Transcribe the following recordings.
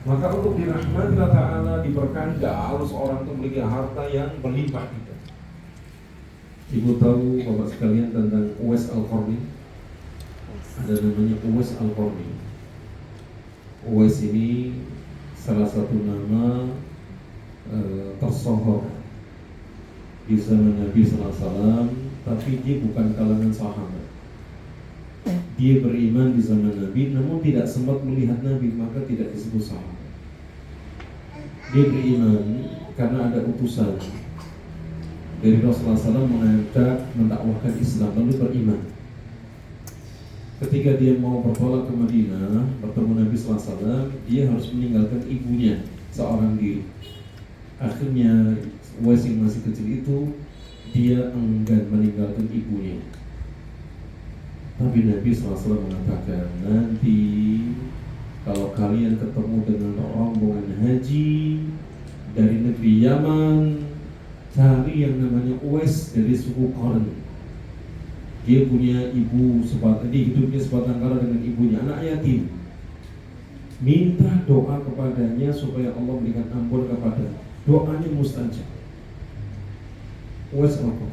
Maka untuk dirahmati Allah Ta'ala, diberkahi, gak harus orang itu memiliki harta yang berlimpah gitu. Ibu tahu Bapak sekalian tentang Uwais Al-Qarni? Ada namanya Uwais Al-Qarni. Uwais ini salah satu nama tersohor di zaman Nabi SAW, tapi dia bukan kalangan sahabat. Dia beriman di zaman Nabi, namun tidak sempat melihat Nabi, maka tidak disebut sahabat. Dia beriman karena ada utusan dari Rasulullah SAW mengangkat, mendakwahkan Islam, lalu beriman. Ketika dia mau bertolak ke Madinah, bertemu Nabi SAW, dia harus meninggalkan ibunya seorang diri. Akhirnya Uwais yang masih kecil itu, dia enggan meninggalkan ibunya. Tapi Nabi SAW mengatakan, nanti kalau kalian ketemu dengan rombongan haji dari negeri Yaman, cari yang namanya Uwais dari suku Qarni. Dia punya ibu dia hidupnya sebatang kara dengan ibunya, anak yatim. Minta doa kepadanya supaya Allah berikan ampun kepada. Doanya mustajab. Uwais apa?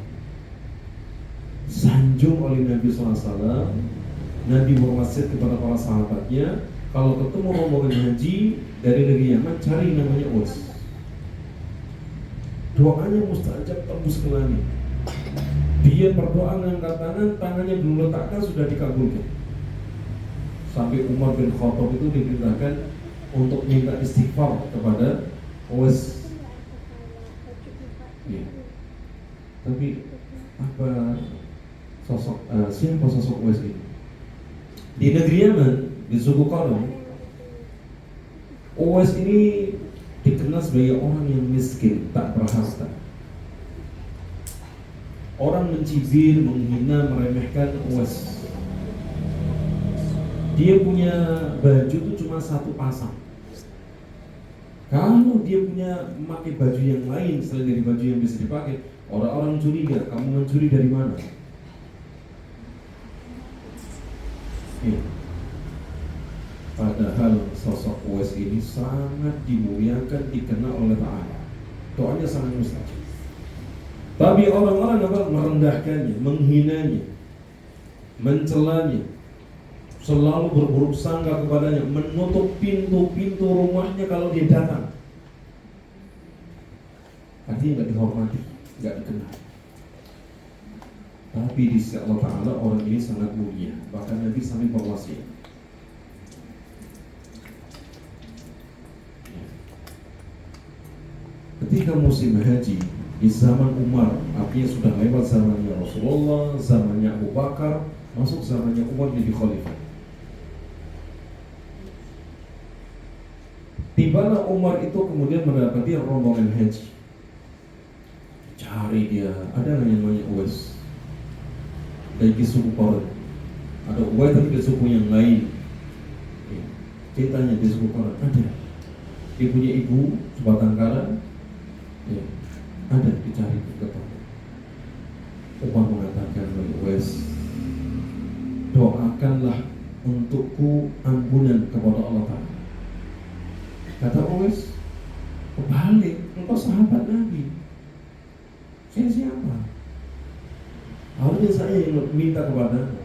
Sanjung oleh Nabi SAW. Nabi berwasiat kepada para sahabatnya, kalau ketemu rombongan haji dari negeri Yaman, cari namanya Uwais. Doanya mustajab, tembus ke langit. Dia berdoa mengangkat tangan, tangannya belum letakkan sudah dikabulkan. Sampai Umar bin Khattab itu diperintahkan untuk minta istighfar kepada Uwais. Ya. Tapi apa siapa sosok Uwais ini? Di negeri Yaman, di suku Qarni, Uwais ini dikenal sebagai orang yang miskin, tak berharta. Orang mencibir, menghina, meremehkan Uwais. Dia punya baju itu cuma satu pasang. Kalau dia punya memakai baju yang lain selain dari baju yang bisa dipakai, orang-orang curiga, kamu mencuri dari mana? Ya. Padahal sosok Uwais ini sangat dimuliakan, dikenal oleh Ta'ala. Doanya sangat mustajab. Tapi orang-orang merendahkannya, menghinanya, mencelanya, selalu berburuk sangka kepadanya, menutup pintu-pintu rumahnya kalau dia datang. Artinya nggak dihormati, nggak dikenal. Tapi di sisi Allah Ta'ala orang ini sangat mulia. Bahkan Nabi sampai berwasiat, ketika musim haji di zaman Umar, artinya sudah lewat zamannya Rasulullah, zamannya Abu Bakar, masuk zamannya Umar jadi khalifah. Tibalah Umar itu kemudian mendapati rombongan haji. Cari dia, ada yang namanya Uwais dari suku Qarni. Ada Uwais tapi dari suku yang lain. Ceritanya di suku Qarni ada. Dia punya ibu sebatang kara. Ya, ada, dicari ketemu. Umar mengatakan kepada Uwais, doakanlah untukku ampunan kepada Allah Ta'ala. Kata Uwais, kebalik, engkau sahabat Nabi, saya siapa? Harusnya saya yang minta kepada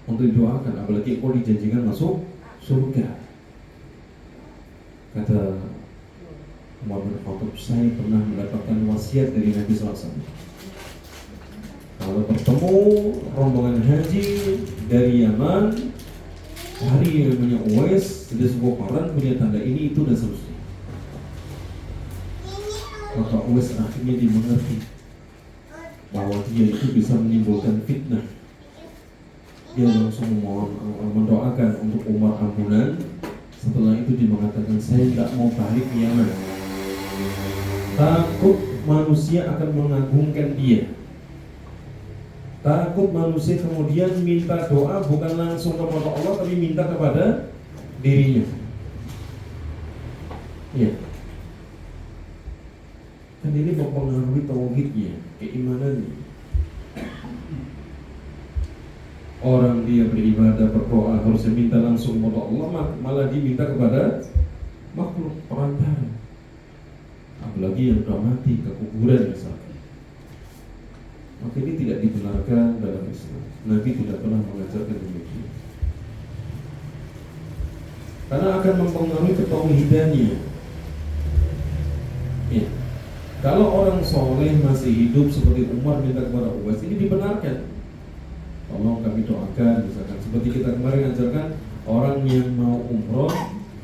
untuk didoakan, apalagi engkau dijanjikan masuk surga. Kata Umar bin Khattab, saya pernah mendapatkan wasiat dari Nabi SAW. Kalau bertemu rombongan haji dari Yaman, cari yang namanya Uwais, dari sebuah Qarni, punya tanda ini, itu, dan seterusnya. Maka Uwais akhirnya dimengerti bahwa dia itu bisa menimbulkan fitnah. Dia langsung mendoakan untuk Umar ampunan. Setelah itu dia mengatakan, saya tidak mau balik ke Yaman. Takut manusia akan mengagungkan dia. Takut manusia kemudian minta doa bukan langsung kepada Allah, tapi minta kepada dirinya. Ya. Kan ini mempengaruhi tauhidnya, keimanannya. Orang dia beribadah, berdoa harusnya minta langsung kepada Allah, malah diminta kepada makhluk perantara, apalagi yang sudah mati ke kuburan misalnya. Maka ini tidak dibenarkan dalam Islam. Nabi tidak pernah mengajarkan demikian, karena akan mempengaruhi ketauhidannya. Ya. Kalau orang soleh masih hidup seperti Umar minta kepada Uwais, ini dibenarkan. Tolong kami doakan, misalkan seperti kita kemarin ajarkan orang yang mau umroh,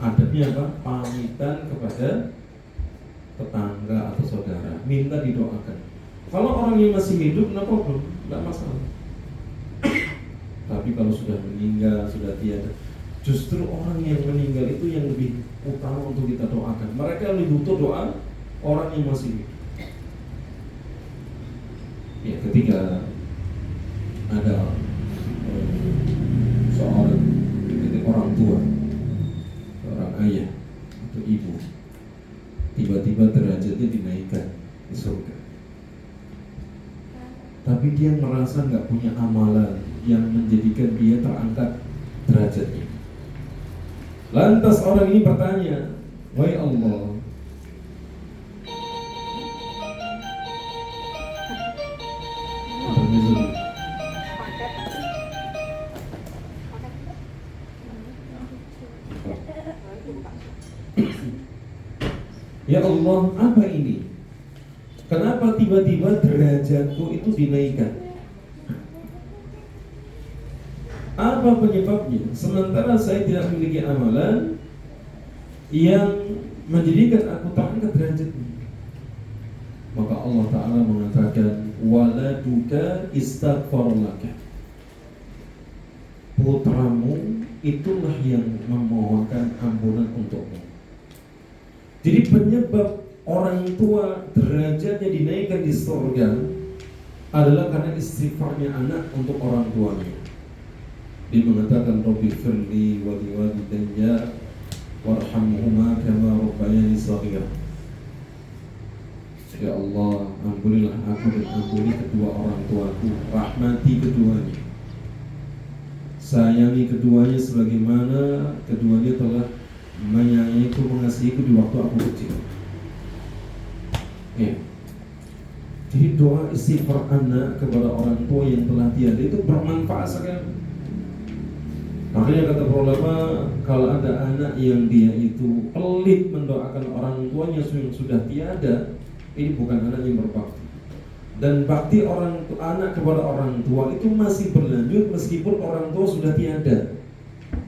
adabnya apa? Pamitan kepada tetangga atau saudara, minta didoakan. Kalau orang yang masih hidup, no problem, tidak masalah. Tapi kalau sudah meninggal, sudah tiada, justru orang yang meninggal itu yang lebih utama untuk kita doakan. Mereka lebih butuh doa orang yang masih hidup. Ya, ketika ada seorang orang tua, seorang ayah atau ibu, tiba-tiba derajatnya dinaikkan di surga, tapi dia merasa nggak punya amalan yang menjadikan dia terangkat derajatnya. Lantas orang ini bertanya, wahai Allah, ya Allah, apa ini? Kenapa tiba-tiba derajatku itu dinaikkan? Apa penyebabnya? Sementara saya tidak memiliki amalan yang menjadikan aku terangkat derajatnya. Maka Allah Ta'ala mengatakan, waladuka istaghfar laka, putramu itulah yang memohonkan ampunan untukmu. Jadi penyebab orang tua derajatnya dinaikkan di surga adalah karena istighfarnya anak untuk orang tuanya. Dia mengatakan, Rabbi firli wa liwalidayya warhamhuma kama rabbayani shaghira. Ya Allah, ampunilah aku dan ampuni kedua orang tuaku, rahmati keduanya, sayangi keduanya sebagaimana keduanya telah menyayangiku, mengasihiku di waktu aku kecil. Ya. Jadi doa istighfar anak kepada orang tua yang telah tiada itu bermanfaat sekali. Makanya kata para ulama, kalau ada anak yang dia itu pelit mendoakan orang tuanya yang sudah tiada, ini bukan anak yang berbakti. Dan bakti anak kepada orang tua itu masih berlanjut meskipun orang tua sudah tiada.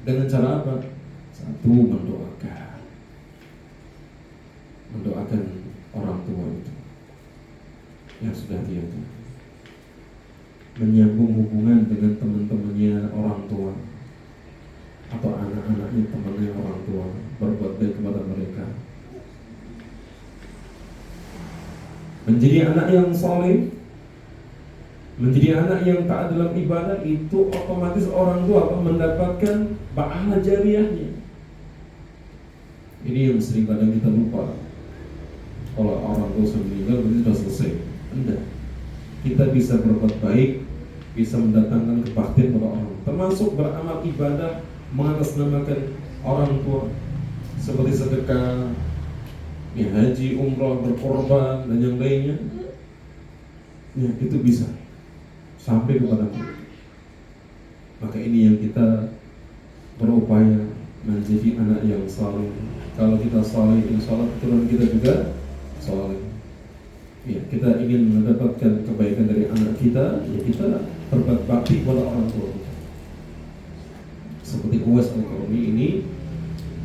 Dengan cara apa? Satu, mendoakan orang tua itu yang sudah tiada, menyambung hubungan dengan teman-temannya orang tua atau anak-anaknya temannya orang tua, berbuat baik kepada mereka, menjadi anak yang saleh, menjadi anak yang taat dalam ibadah. Itu otomatis orang tua akan mendapatkan pahala jariahnya. Ini yang sering kadang kita lupa. Kalau orang tua sudah meninggal berarti sudah selesai. Tidak. Kita bisa berbuat baik, bisa mendatangkan kebaktian pada orang, termasuk beramal ibadah, mengatasnamakan orang tua, seperti sedekah, ya, haji, umrah, berkorban dan yang lainnya. Ya, itu bisa sampai kepada kita. Maka ini yang kita berupaya menjadi anak yang saleh. Kalau kita saleh, insya Allah keturunan kita juga saleh. Ya, kita ingin mendapatkan kebaikan dari anak kita, ya kita berbuat bakti kepada orang tua kita. Seperti Uwais Al-Qarni ini,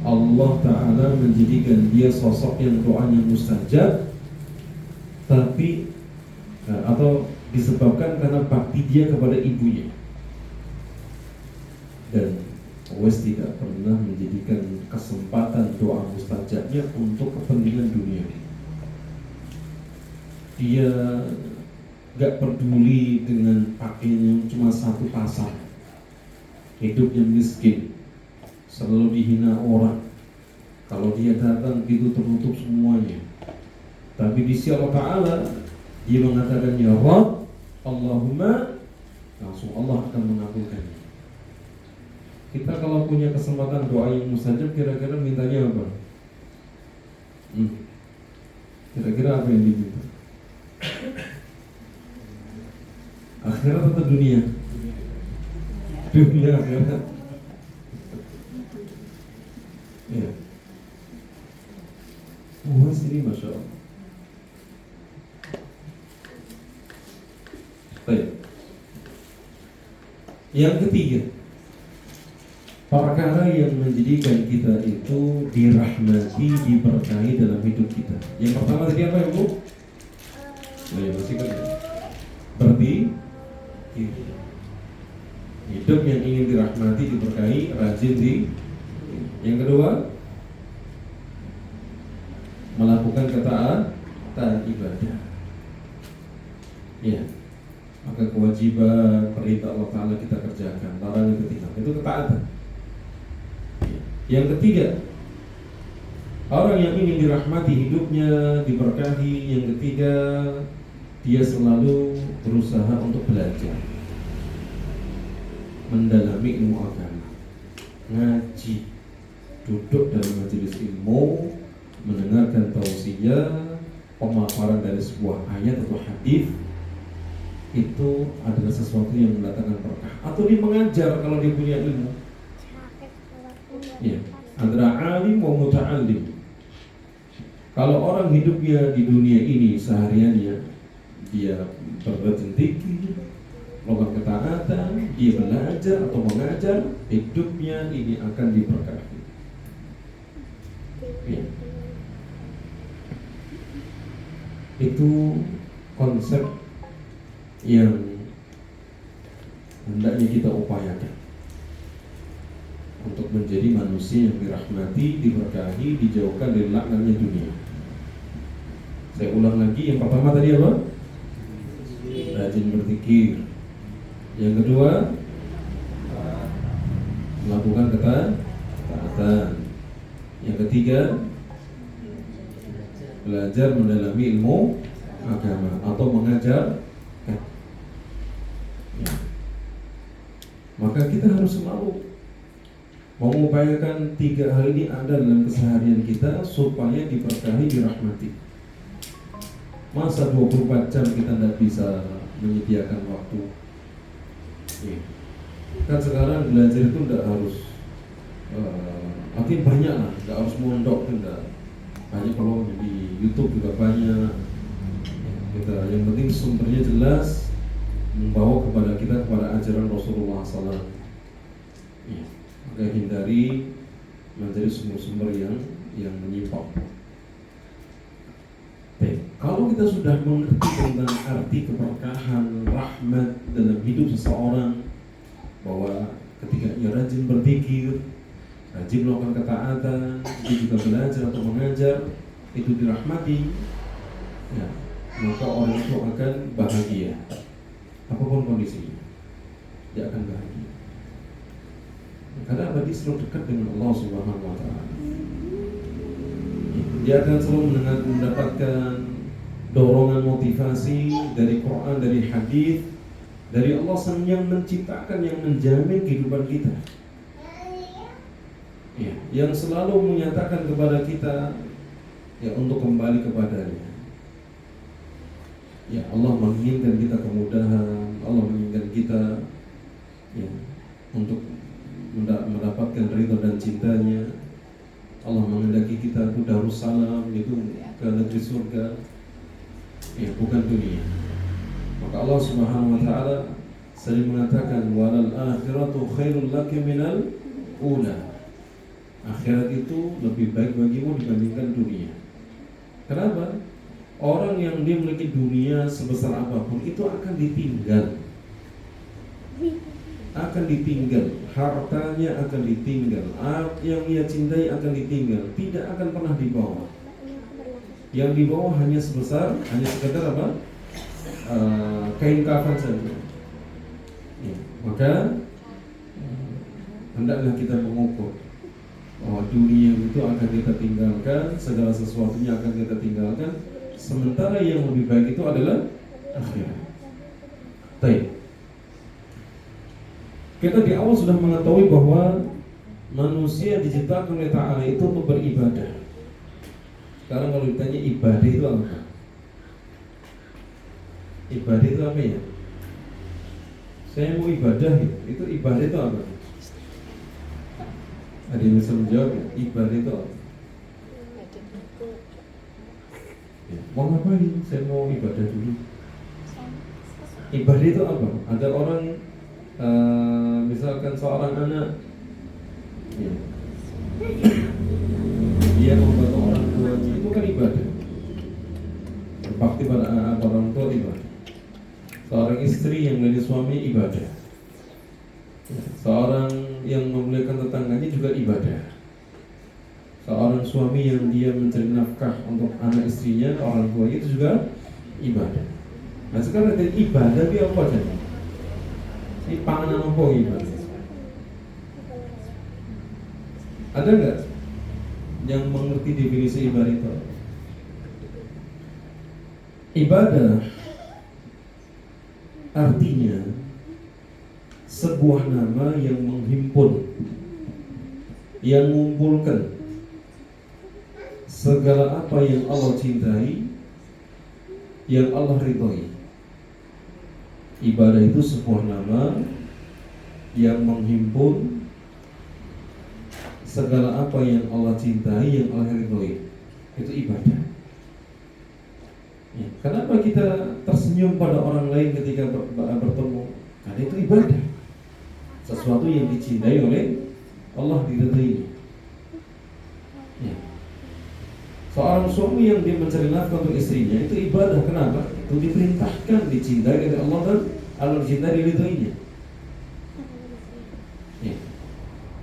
Allah Ta'ala menjadikan dia sosok yang doanya mustajab, tapi atau disebabkan karena bakti dia kepada ibunya. Dan Uwais tidak pernah menjadikan kesempatan doa mustajabnya untuk kepentingan dunia. Dia gak peduli dengan pakaian yang cuma satu pasang, hidupnya miskin, selalu dihina orang. Kalau dia datang itu tertutup semuanya. Tapi di sisi Allah Ta'ala dia mengatakan, ya Rabb, Allahumma, langsung Allah akan mengabulkannya. Kita kalau punya kesempatan doa yang mustajab, kira-kira mintanya apa? Kira-kira apa yang diminta? Akhirat atau dunia? Dunia, akhirat. Ya. Ini Masya Allah. Baik. Yang ketiga, perkara yang menjadikan kita itu dirahmati, diberkahi dalam hidup kita. Yang pertama tadi apa ya Bu? Oh ya, masih kan? Berarti hidup yang ingin dirahmati, diberkahi, rajin di. Yang kedua, melakukan ketaatan ibadah. Ya, maka kewajiban perintah Allah Ta'ala kita kerjakan, larangan kita tinggalkan, itu ketaatan. Yang ketiga, orang yang ingin dirahmati hidupnya, diberkahi. Yang ketiga, dia selalu berusaha untuk belajar, mendalami ilmu agama, ngaji, duduk dalam majelis ilmu, mendengarkan tausiah, pemaparan dari sebuah ayat atau hadis. Itu adalah sesuatu yang mendatangkan berkah. Atau dia mengajar kalau dia punya ilmu. Ya, antara alim wa muta'allim. Kalau orang hidupnya di dunia ini sehariannya dia berrajin zikir, melakukan ketaatan, dia belajar atau mengajar, hidupnya ini akan diberkahi. Ya. Itu konsep yang hendaknya kita upayakan untuk menjadi manusia yang dirahmati, diberkahi, dijauhkan dari laknatnya dunia. Saya ulang lagi, yang pertama tadi apa? Rajin berzikir. Yang kedua, melakukan ketaatan. Yang ketiga, belajar mendalami ilmu agama atau mengajar. Ya. Maka kita harus selalu mengupayakan 3 hal ini ada dalam keseharian kita supaya diberkahi, dirahmati. Masa 24 jam kita tidak bisa menyediakan waktu. Ya. Kan sekarang belajar itu tidak harus makin banyak lah, tidak harus mondok, tidak banyak kalau di YouTube juga banyak. Kita yang penting sumbernya jelas, membawa kepada kita kepada ajaran Rasulullah SAW. Ya. Maka hindari menjadi sumber-sumber yang menyimpang. Kalau kita sudah mengerti tentang arti keberkahan, rahmat dalam hidup seseorang, bahwa ketika ia rajin berzikir, rajin melakukan ketaatan, dia juga belajar atau mengajar, itu dirahmati, ya, maka orang itu akan bahagia. Apapun kondisinya, dia akan bahagia. Karena apa? Dia selalu dekat dengan Allah Subhanahu wa Ta'ala. Dia akan selalu mendapatkan dorongan motivasi dari Quran, dari hadis, dari Allah yang menciptakan, yang menjamin kehidupan kita. Ya, yang selalu menyatakan kepada kita ya untuk kembali kepadanya. Ya, Allah menginginkan kita kemudahan, Allah menginginkan kita ya untuk mendapatkan ridha dan cintanya. Allah menghendaki kita itu darussalam, itu ke negeri surga, ya bukan dunia. Maka Allah Subhanahu wa Ta'ala sering mengatakan walal akhiratu khairul laka minal ula. Akhirat itu lebih baik bagimu dibandingkan dunia. Kenapa? Orang yang dia memiliki dunia sebesar apapun itu akan ditinggal. Akan ditinggal, hartanya akan ditinggal, yang ia cintai akan ditinggal, tidak akan pernah dibawa. Yang dibawa hanya sekedar apa? Kain kafan saja. Ya, maka hendaklah kita mengukur bahwa dunia itu akan kita tinggalkan, segala sesuatunya akan kita tinggalkan, sementara yang lebih baik itu adalah akhirat. Baik. Kita di awal sudah mengetahui bahwa manusia diciptakan oleh Ta'ala itu untuk beribadah. Sekarang kalau ditanya ibadah itu apa? Ibadah itu apa ya? Saya mau ibadah ya. Itu ibadah itu apa? Ada yang bisa menjawab ya? Ibadah itu apa? Ya, mau ngapain? Saya mau ibadah dulu. Ibadah itu apa? Ada orang misalkan seorang anak ya, dia membantu orang tuanya, itu kan ibadah. Berbakti pada anak orang tua ibadah. Seorang istri yang menjadi suami ibadah. Seorang yang memuliakan tetangganya juga ibadah. Seorang suami yang dia mencari nafkah untuk anak istrinya, orang tuanya itu juga ibadah. Nah sekarang ada ibadah itu apa saja? Ini panganan apa ibadah? Ada nggak yang mengerti definisi ibadah itu? Ibadah artinya sebuah nama yang menghimpun, yang mengumpulkan segala apa yang Allah cintai, yang Allah ridhoi. Ibadah itu sebuah nama yang menghimpun segala apa yang Allah cintai, yang Allah ridhoi. Itu ibadah. Ya, kenapa kita tersenyum pada orang lain ketika bertemu? Karena itu ibadah. Sesuatu yang dicintai oleh Allah, diridhoi. Ya. Seorang suami yang dia mencari nafkah untuk istrinya itu ibadah. Kenapa? Itu diperintahkan, dicintai oleh Allah dan Allah dicintai, diridhoinya. Ya.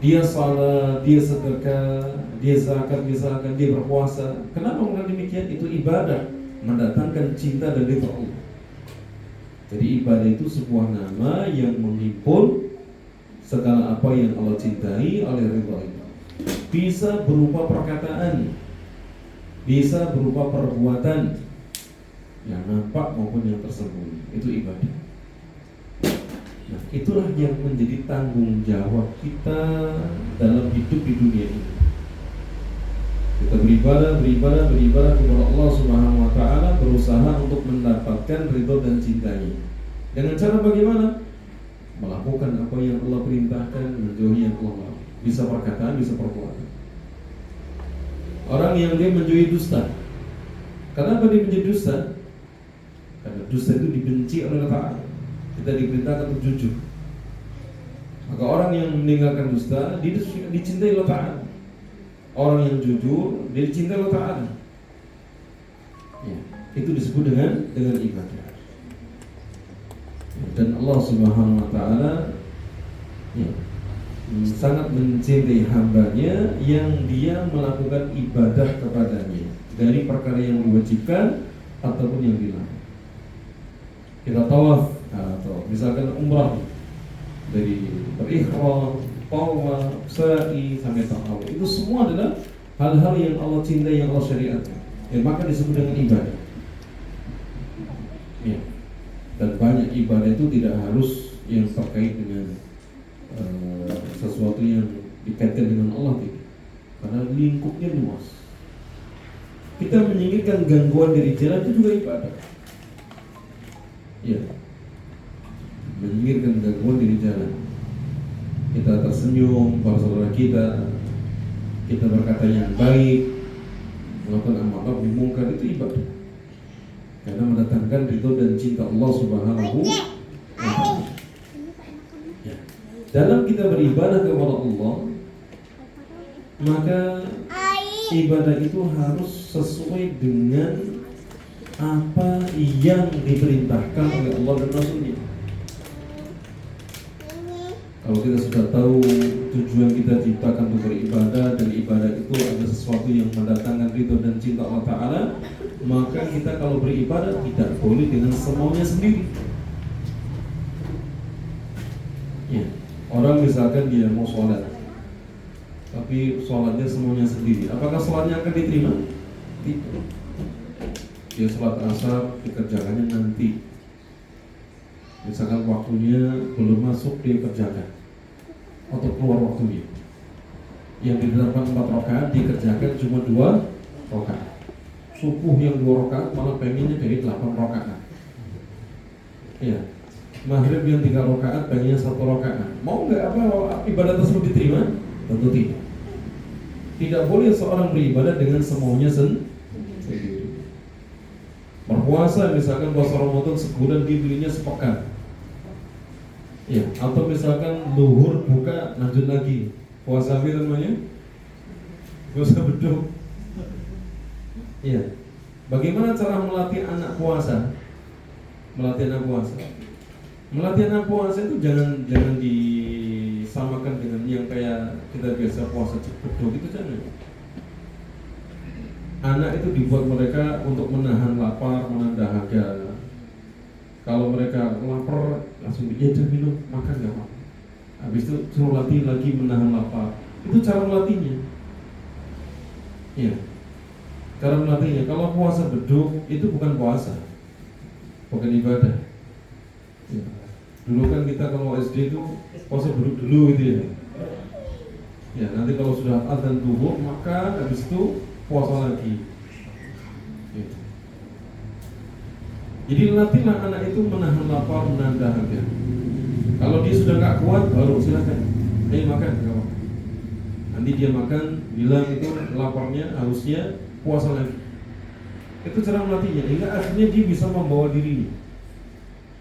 Dia salat, dia sedekah, dia zakat misalkan, dia berpuasa. Kenapa melakukan demikian? Itu ibadah, mendatangkan cinta dan ridha Allah. Jadi ibadah itu sebuah nama yang menghimpun segala apa yang Allah cintai oleh ridha. Bisa berupa perkataan, bisa berupa perbuatan yang nampak maupun yang tersembunyi. Itu ibadah. Nah, itulah yang menjadi tanggung jawab kita dalam hidup di dunia ini. Kita beribadah kepada Allah Subhanahu wa taala, berusaha untuk mendapatkan ridho dan cintanya. Dengan cara bagaimana? Melakukan apa yang Allah perintahkan, menjauhi yang Allah larang. Bisa perkataan, bisa perbuatan. Orang yang dia menjauhi dusta. Kenapa dia menjadi dusta? Karena dusta itu dibenci oleh Allah Ta'ala. Kita diperintahkan untuk jujur. Maka orang yang meninggalkan dusta, dia dicintai Allah Ta'ala. Orang yang jujur, dia dicintai Allah Ta'ala. Ya, itu disebut dengan ibadah. Dan Allah Subhanahu wa taala ya, sangat mencintai hambanya yang dia melakukan ibadah kepadanya dari perkara yang diwajibkan ataupun yang dilarang. Kita tawaf atau misalkan umrah, dari berihram, tawaf, sa'i sampai ta'awuf, itu semua adalah hal-hal yang Allah cintai, yang Allah syariatkan. Ya, maka disebut dengan ibadah. Ya. Dan banyak ibadah itu tidak harus yang terkait dengan sesuatu yang dikaitkan dengan Allah, tidak. Karena lingkupnya luas. Kita menyingkirkan gangguan dari jalan itu juga ibadah. Ya, menyingkirkan gangguan dari jalan. Kita tersenyum pada saudara kita berkata yang baik, melakukan amal ma'ruf nahi munkar, itu ibadah. Karena mendatangkan ridho dan cinta Allah Subhanahu wa ta'ala. Ya. Dalam kita beribadah kepada Allah, maka ibadah itu harus sesuai dengan apa yang diperintahkan oleh Allah dan Rasulnya. Kalau kita sudah tahu tujuan kita diciptakan untuk beribadah, dan ibadah itu ada sesuatu yang mendatangkan ridho dan cinta Allah Ta'ala, maka kita kalau beribadah tidak boleh dengan semaunya sendiri. Ya, orang misalkan dia mau sholat, tapi sholatnya semuanya sendiri, apakah sholatnya akan diterima? Tidak. Dia sholat asar dikerjakannya nanti. Misalkan waktunya belum masuk, dia kerjakan atau keluar waktunya. Yang di depan 4 rakaat dikerjakan cuma 2 rakaat. subuh yang 2 rakaat malah pengennya dari 8 rakaat. Ya, maghrib yang 3 rakaat pengennya 1 rakaat. Mau nggak apa ibadah tersebut diterima? Tentu tidak. Tidak boleh seorang beribadah dengan semaunya sendiri. Berpuasa misalkan puasa Ramadan sebulan dibelinya sepekan. Ya, atau misalkan luhur buka lanjut lagi. Puasa apa namanya? Puasa beduk. Iya. Bagaimana cara melatih anak puasa? Melatih anak puasa. Melatih anak puasa itu jangan disamakan dengan yang kayak kita biasa puasa beduk itu jangan. Anak itu dibuat mereka untuk menahan lapar, menahan dahaga. Kalau mereka lapar langsung ya minum, makan nggak apa. Habis itu suruh latih lagi menahan lapar. Itu cara melatihnya. Ya, cara melatihnya. Kalau puasa beduk itu bukan puasa, bukan ibadah. Ya. Dulu kan kita kalau SD itu puasa beduk dulu gitu ya. Ya, nanti kalau sudah adzan zuhur makan, habis itu puasa lagi. Ya. Jadi latihlah anak itu menahan lapar, menahan dahaga. Kalau dia sudah nggak kuat, baru silakan, ayo makan, nggak apa. Nanti dia makan, bilang itu laparnya, hausnya, puasa lagi. Itu cara melatihnya, hingga akhirnya dia bisa membawa dirinya.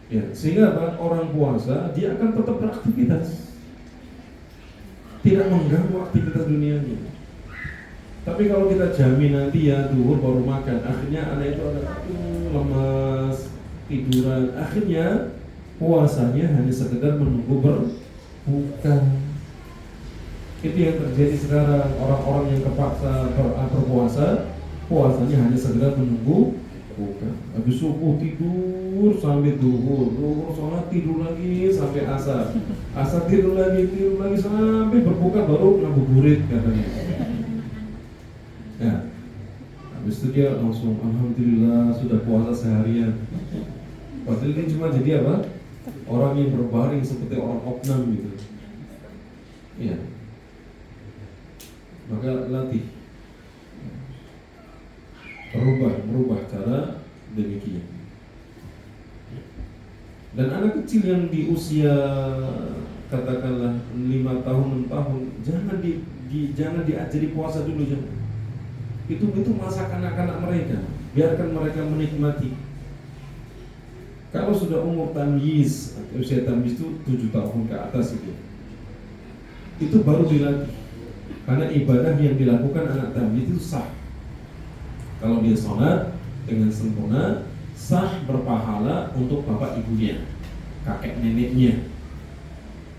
Ya, sehingga apa? Orang puasa dia akan tetap beraktivitas, tidak mengganggu aktivitas dunianya. Tapi kalau kita jamin nanti ya duhur baru makan, akhirnya anak itu ada lemas, tiduran, akhirnya puasanya hanya sekedar menunggu berbuka. Itu yang terjadi sekarang, orang-orang yang terpaksa berpuasa, puasanya hanya sekedar menunggu buka. Habis subuh tidur sampai duhur, duhur sholat tidur lagi sampai asar, asar tidur lagi sampai berbuka baru ngabuburit katanya. Ya, habis itu dia langsung alhamdulillah sudah puasa seharian. Padahal ini cuma jadi apa? Orang yang berbaring seperti orang opnam gitu. Ya, maka latih, merubah cara demikian. Dan anak kecil yang di usia katakanlah 5 tahun 6 tahun jangan diajari puasa dulu jangan. Itu masa kanak-kanak mereka, biarkan mereka menikmati. Kalau sudah umur tamyiz, usia tamyiz itu 7 tahun ke atas itu baru dilatih. Karena ibadah yang dilakukan anak tamyiz itu sah. Kalau dia sholat dengan sempurna, sah, berpahala untuk bapak ibunya, kakek neneknya.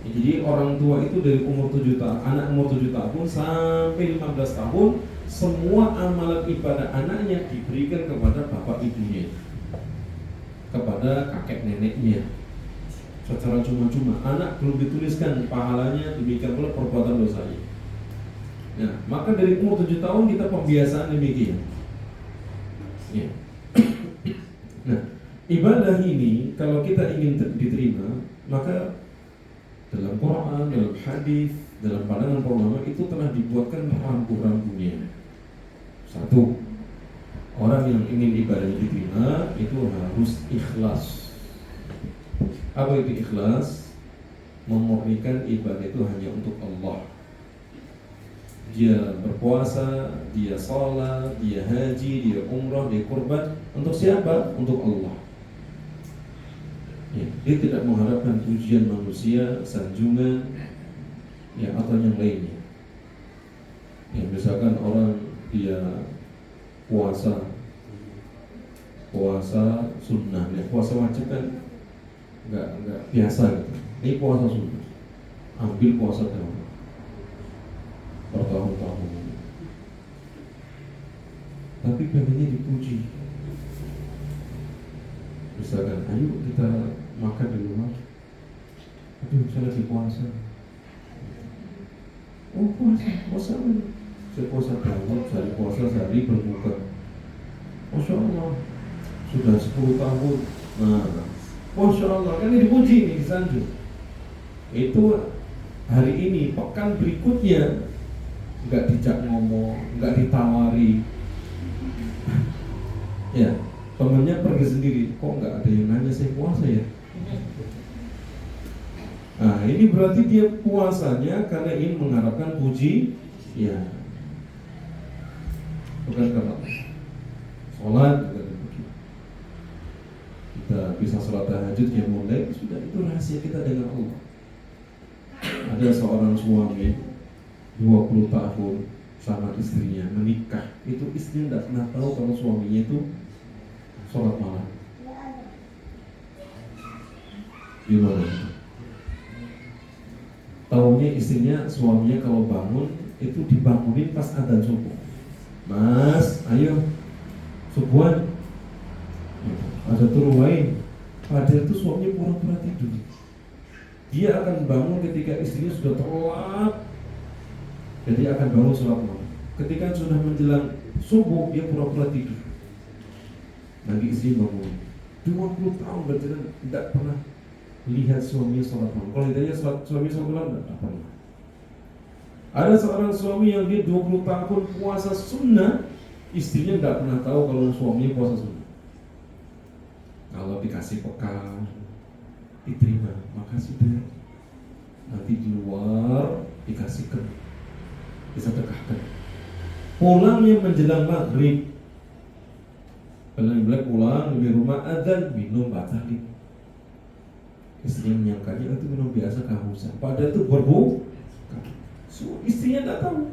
Jadi orang tua itu dari umur 7 tahun, anak umur 7 tahun sampai 15 tahun, semua amalan ibadah anaknya diberikan kepada bapak ibunya, kepada kakek neneknya, secara cuma-cuma. Anak belum dituliskan pahalanya, demikian pula perbuatan dosanya. Nah, maka dari umur 7 tahun kita pembiasaan demikian. Ya. Nah, ibadah ini kalau kita ingin diterima, maka dalam Quran, dalam hadis, dalam pandangan para ulama itu telah dibuatkan rambu-rambunya. Satu, orang yang ingin ibadahnya diterima itu harus ikhlas. Apa itu ikhlas? Memurnikan ibadah itu hanya untuk Allah. Dia berpuasa, dia sholat, dia haji, dia umrah, dia kurban. Untuk siapa? Untuk Allah. Ya, dia tidak mengharapkan pujian manusia, sanjungan, ya atau yang lainnya. Ya, misalkan orang dia puasa sunnah, ya puasa wajib kan nggak biasa gitu. Ini puasa sunnah, ambil puasa tahun bertahun-tahun, tapi pengennya dipuji. Misalkan, ayo kita makan di rumah. Aduh, saya lagi puasa. Oh, puasa apa? Saya puasa banget, sehari puasa, sehari berbuka. Masya Allah, sudah 10 tahun. Nah, Masya Allah, kan ini dipuji nih, disanjung. Itu hari ini, pekan berikutnya nggak dijak ngomong, nggak ditawari. sendiri, kok nggak ada yang nanya saya puasa ya? Nah, ini berarti dia puasanya karena ingin mengharapkan puji, ya, bukan karena sholat. Kita bisa sholat tahajud yang mulai, sudah itu rahasia kita dengan Allah. Ada seorang suami 20 tahun sama istrinya menikah, itu istrinya tidak pernah tahu kalau suaminya itu sholat malam. Gimana? Taunya istrinya, suaminya kalau bangun itu dibangunin pas adzan subuh. Mas, ayo subuhan, ada turun. Padahal itu suaminya pura-pura tidur. Dia akan bangun ketika istrinya sudah telat. Jadi akan bangun sholat malam. Ketika sudah menjelang subuh, dia pura-pura tidur. Nanti istri bangun. 20 tahun berarti tidak pernah lihat suaminya sholat malam. Kalau ditanya suami sholat malam, tidak pernah. Ada seorang suami yang dia 20 tahun puasa sunnah, istrinya tidak pernah tahu kalau suaminya puasa sunnah. Kalau dikasih bekal, diterima, makasih deh. Nanti di luar dikasihkan, disedekahkan. Pulangnya menjelang maghrib, pulang di rumah adzan, minum batalin. Istrinya menyangkanya itu minum biasa kehausan, padahal itu berbuka. Istrinya tidak tahu.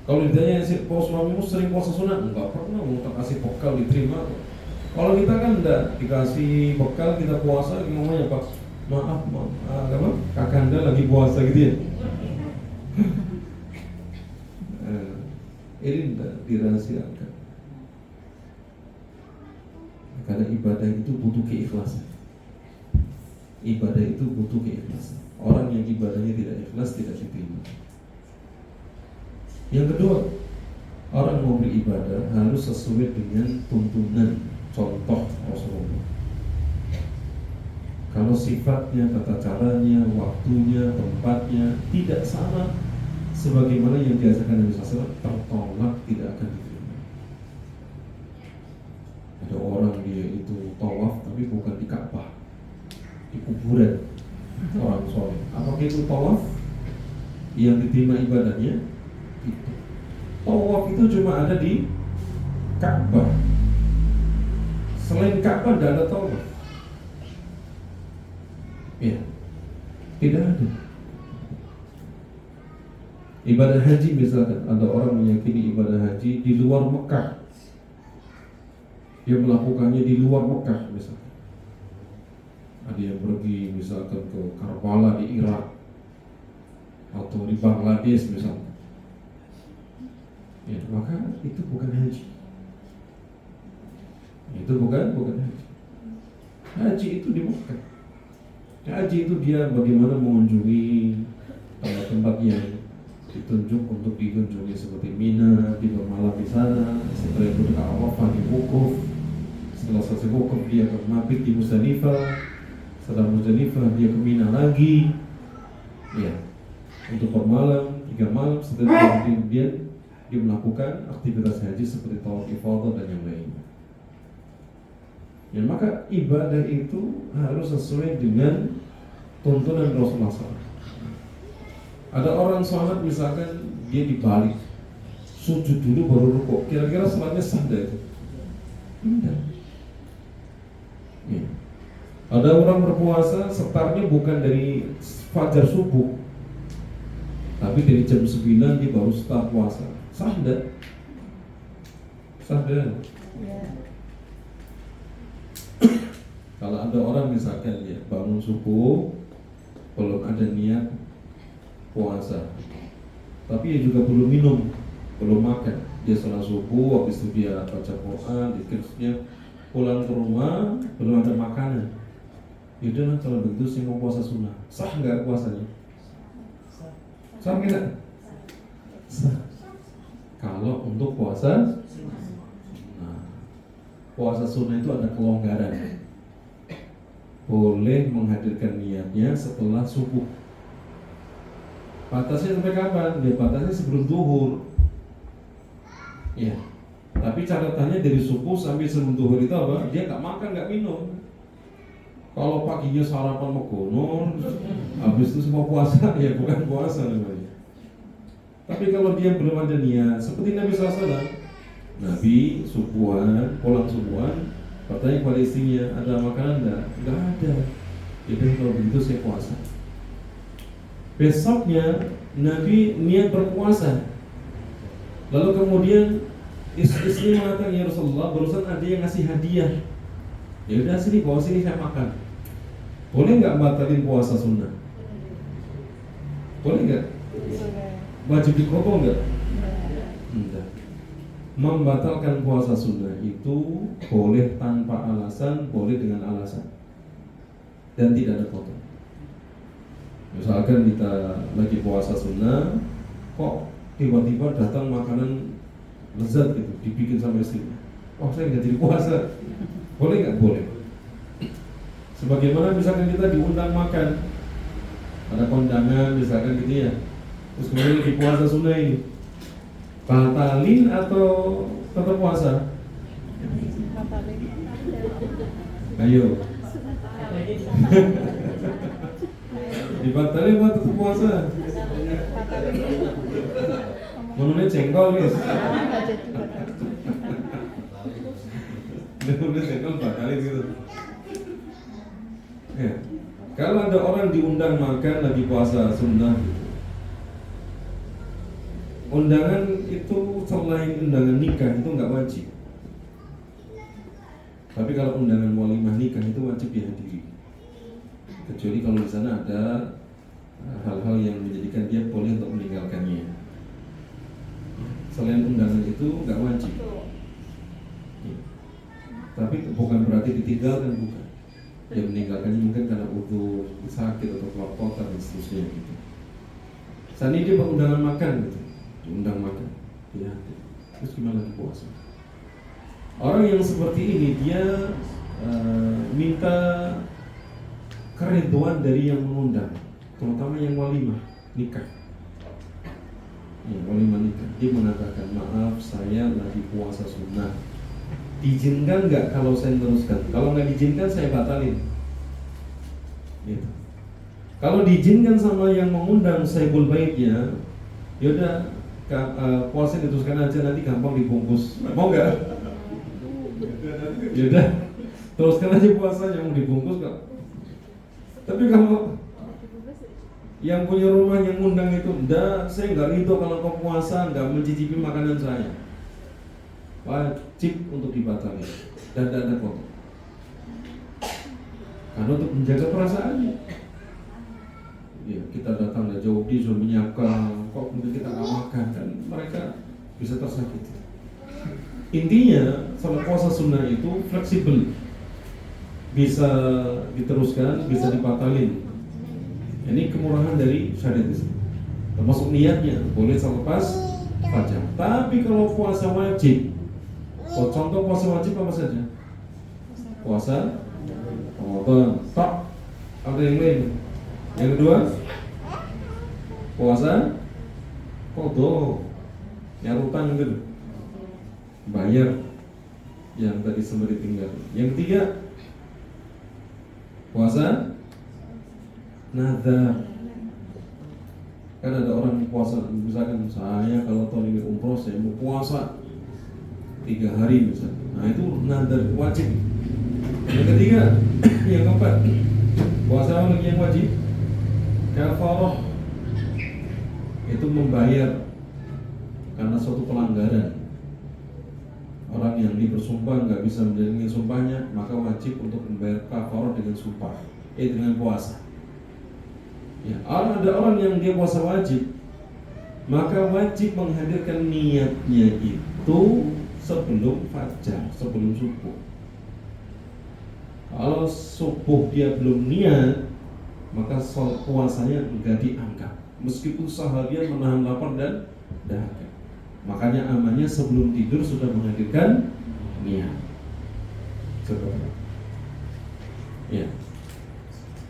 Kalau ditanya, suamimu sering puasa sunnah? Enggak pernah, mau tak kasih bekal diterima. Kalau kita kan enggak dikasih bekal, kita puasa, ngomongnya apa? Maaf, kakanda lagi puasa gitu ya. Ini enggak dirahasiakan. Karena ibadah itu butuh keikhlasan. Ibadah itu butuh keikhlasan. Orang yang ibadahnya tidak ikhlas tidak diterima. Yang kedua, orang mau beribadah harus sesuai dengan tuntunan contoh Rasulullah. Kalau sifatnya, tata caranya, waktunya, tempatnya tidak sama sebagaimana yang diajarkan Nabi SAW, tertolak, tidak akan diterima. Ada orang dia itu tawaf tapi bukan di Ka'bah, di kuburan orang soleh. Apakah itu tawaf yang diterima ibadahnya? Itu tawaf itu cuma ada di Ka'bah. Selain Ka'bah tidak ada tawaf. Ya, tidak ada. Ibadah haji misalkan, ada orang meyakini ibadah haji di luar Mekah, dia melakukannya di luar Mekah misalkan. Ada yang pergi misalkan ke Karbala di Irak atau di Bangladesh misalkan. Ya, maka itu bukan haji. Itu bukan haji. Haji itu di Mekah. Haji itu dia bagaimana mengunjungi tempat yang ditunjuk untuk dikunjungi seperti Mina, di bermalam di sana, setelah itu dekat Arafah di Wukuf, setelah selesai Wukuf dia ke mabit di Musdalifah, setelah Musdalifah dia ke Mina lagi, ya, untuk bermalam 3 malam. Setelah itu dia melakukan aktivitas haji seperti tawaf ifadah dan yang lainnya. Ya, maka ibadah itu harus sesuai dengan tuntunan Rasulullah SAW. Ada orang sholat misalkan dia dibalik, sujud dulu baru rukuk, kira-kira sholatnya sah itu? Tidak. Ya. Ada orang berpuasa setarnya bukan dari fajar subuh, tapi dari jam 9 dia baru start puasa. Sah tidak? Sah tidak? Ya. Kalau ada orang misalkan ya bangun subuh belum ada niat puasa, tapi dia juga belum minum, belum makan, dia sholat subuh, habis itu dia baca Quran, dikirnya pulang ke rumah belum ada makanan. Yaudah, kalau begitu sih mau puasa sunnah, sah nggak puasanya? Sah nggak? Sah. Kalau untuk puasa, nah, puasa sunnah itu ada kelonggaran. Boleh menghadirkan niatnya setelah subuh. Batasnya sampai kapan? Ya batasnya sebelum zuhur. Ya. Tapi catatannya dari subuh sampai sebelum zuhur itu apa? Dia nggak makan, nggak minum. Kalau paginya sarapan megonor, habis itu semua puasa, ya bukan puasa namanya. Tapi kalau dia belum ada niat, seperti Nabi SAW, Nabi subuhan, pulang subuhan, bertanya kepada istrinya, ada makanan enggak? Enggak ada. Jadi kalau begitu saya puasa. Besoknya Nabi niat berpuasa. Lalu kemudian istri mengatakan, ya Rasulullah, barusan ada yang ngasih hadiah. Ya udah sini, bawa sini saya makan. Boleh nggak batalin puasa sunnah? Boleh nggak? Wajib dikobong nggak? Enggak. Membatalkan puasa sunnah itu boleh tanpa alasan, boleh dengan alasan, dan tidak ada kotor. Misalkan kita lagi puasa sunnah, kok tiba-tiba datang makanan lezat gitu, dibikin sama istrinya. Oh, saya nggak jadi puasa. Boleh nggak? Boleh. Sebagaimana misalkan kita diundang makan, ada kondangan misalkan gitu ya, terus kemudian lagi puasa sunnah ini, batalin atau tetap puasa? Ayo. Dibatalin atau tetap puasa? Menunya jengkol guys. Menunya jengkol batalin gitu. Ya. Kalau ada orang diundang makan lagi puasa sunnah, undangan itu selain undangan nikah itu nggak wajib. Tapi kalau undangan walimah nikah itu wajib dihadiri. Kecuali kalau di sana ada hal-hal yang menjadikan dia boleh untuk meninggalkannya. Selain undangan itu nggak wajib. Tapi bukan berarti ditinggalkan, bukan. Dia meninggalkannya mungkin karena udur, sakit atau kelopotan dan seterusnya gitu. Saat ini dia berundangan makan gitu, diundang makan, ya. Terus gimana di puasa? Orang yang seperti ini dia minta keridhaan dari yang mengundang, terutama yang walimah nikah. Ya, walimah nikah. Dia mengatakan, maaf saya lagi puasa sunnah. Diizinkan nggak kalau saya teruskan? Kalau nggak diizinkan saya batalin. Gitu. Kalau diizinkan sama yang mengundang saibul baitnya, yaudah puasa diteruskan aja, nanti gampang dibungkus. Mau nggak? Yaudah, teruskan aja puasanya, mau dibungkus nggak? Tapi kalau yang punya rumah yang ngundang itu, enggak, saya nggak ridho kalau kau puasa nggak mencicipi makanan saya, wajib untuk dibatalkan dan tidak ada kotor. Karena untuk menjaga perasaannya, ya, kita datang dari jauh, dia sudah menyiapkan, kok mungkin kita nggak makan, kan mereka bisa tersakiti. Intinya, salat puasa sunnah itu fleksibel, bisa diteruskan, bisa dibatalin. Ini kemurahan dari syariat Islam. Termasuk niatnya, boleh selepas fajar. Tapi kalau puasa wajib, contoh puasa wajib apa saja? Puasa Ramadan, tak ada yang lain. Yang kedua, puasa qadha, yang utang gitu, bayar yang tadi sempat ditinggal. Yang ketiga, puasa nazar. Kan ada orang puasa, misalkan saya kalau tahun ini umroh saya mau puasa 3 hari misalnya. Nah itu nazar wajib. Yang ketiga, yang keempat, puasa apa lagi yang wajib? Kafarah, itu membayar karena suatu pelanggaran. Orang yang bersumpah nggak bisa menjalankan sumpahnya, maka wajib untuk membayar kafarah dengan sumpah, dengan puasa. Ya, ada orang yang dia puasa wajib, maka wajib menghadirkan niatnya itu sebelum fajar, sebelum subuh. Kalau subuh dia belum niat, maka puasanya enggak dianggap, meskipun seharian menahan lapar dan dahaga. Makanya amannya sebelum tidur sudah menghadirkan niat. Seperti ya.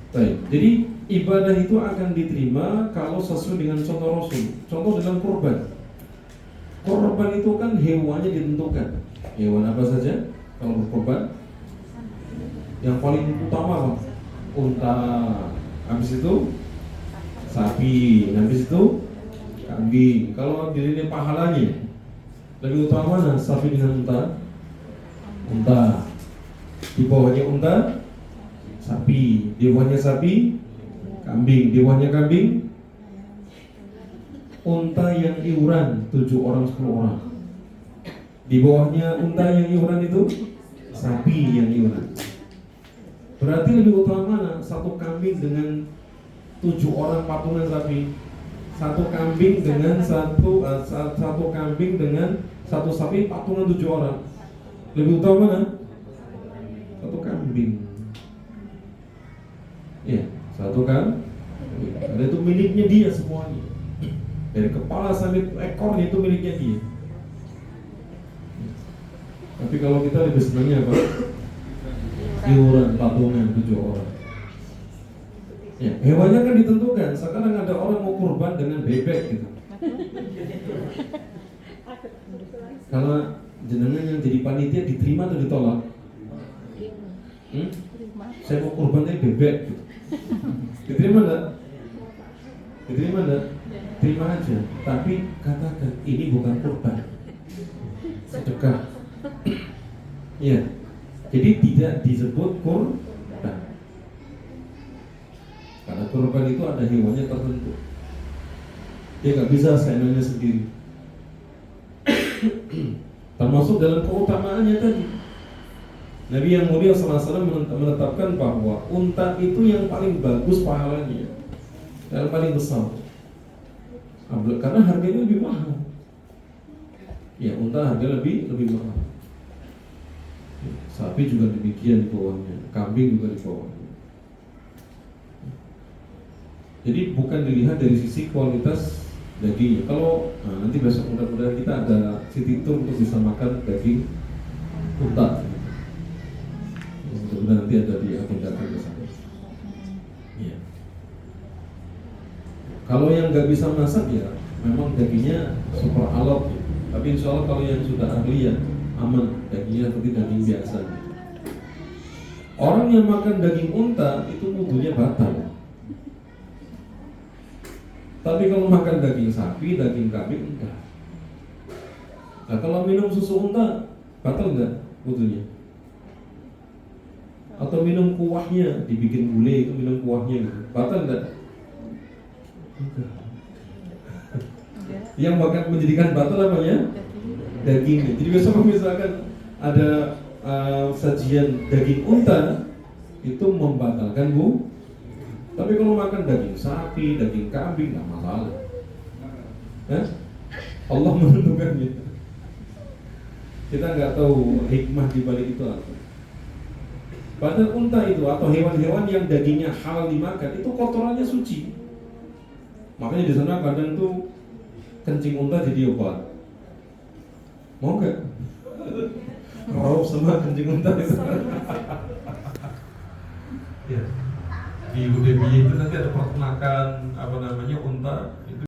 Baik. Jadi ibadah itu akan diterima kalau sesuai dengan contoh Rasul. Contoh dalam kurban. Korban itu kan hewannya ditentukan. Hewan apa saja kalau berkorban? Yang paling utama apa? Unta. Habis itu sapi. Habis itu kambing. Kalau dilihat pahalanya lebih utama mana? Sapi dengan unta? Unta. Di bawahnya unta, sapi. Di bawahnya sapi, kambing. Di bawahnya kambing, unta yang iuran 7 orang 10 orang. Di bawahnya unta yang iuran itu sapi yang iuran. Berarti lebih utama mana? Satu kambing dengan 7 orang patungan sapi, satu kambing dengan satu kambing dengan satu sapi patungan 7 orang. Lebih utama mana? Satu kambing. Ya, satu kan? Karena itu miliknya dia semuanya. Dari kepala sampai ekornya itu miliknya dia. Tapi kalau kita lebih senangnya apa? Iuran patungan 7 orang. Ya, hewannya kan ditentukan. Sekarang ada orang mau kurban dengan bebek gitu. Kalau jenengan yang jadi panitia diterima atau ditolak? Saya mau kurban dari bebek gitu. Diterima enggak? Diterima enggak? Terima aja. Tapi katakan ini bukan kurban, sedekah. Ya. Jadi tidak disebut kurban. Karena kurban itu ada hewannya tertentu. Dia nggak bisa seenaknya sendiri. Termasuk dalam keutamaannya tadi. Nabi yang mulia SAW menetapkan bahwa unta itu yang paling bagus pahalanya, yang paling besar. Karena harganya lebih mahal. Ya, unta harga lebih mahal. Sapi juga demikian di bawahnya, kambing juga di bawahnya. Jadi bukan dilihat dari sisi kualitas dagingnya. Kalau nanti besok mudah-mudahan kita ada city tour untuk bisa makan daging unta. Mudah-mudahan nanti ada di agenda bersama. Ya. Kalau yang nggak bisa masak ya memang dagingnya super alot. Ya. Tapi insya Allah kalau yang sudah ahli ya aman, dagingnya seperti daging biasa. Orang yang makan daging unta itu wudunya batal. Tapi kalau makan daging sapi, daging kambing enggak. Nah kalau minum susu unta batal enggak wudunya? Atau minum kuahnya, dibikin gulai itu minum kuahnya gitu, batal enggak? Enggak. Yang bahkan menjadikan batal namanya dagingnya. Jadi besok misalkan ada sajian daging unta itu membatalkan bu. Tapi kalau makan daging sapi, daging kambing nggak masalah. Allah menentukannya. Kita nggak tahu hikmah di balik itu apa. Padahal unta itu atau hewan-hewan yang dagingnya halal dimakan itu kotorannya suci. Makanya di sana kadang tuh kencing unta jadi obat. Mau nggak? Mau sama kencing unta itu? Ya. Di UDBY itu nanti ada peternakan unta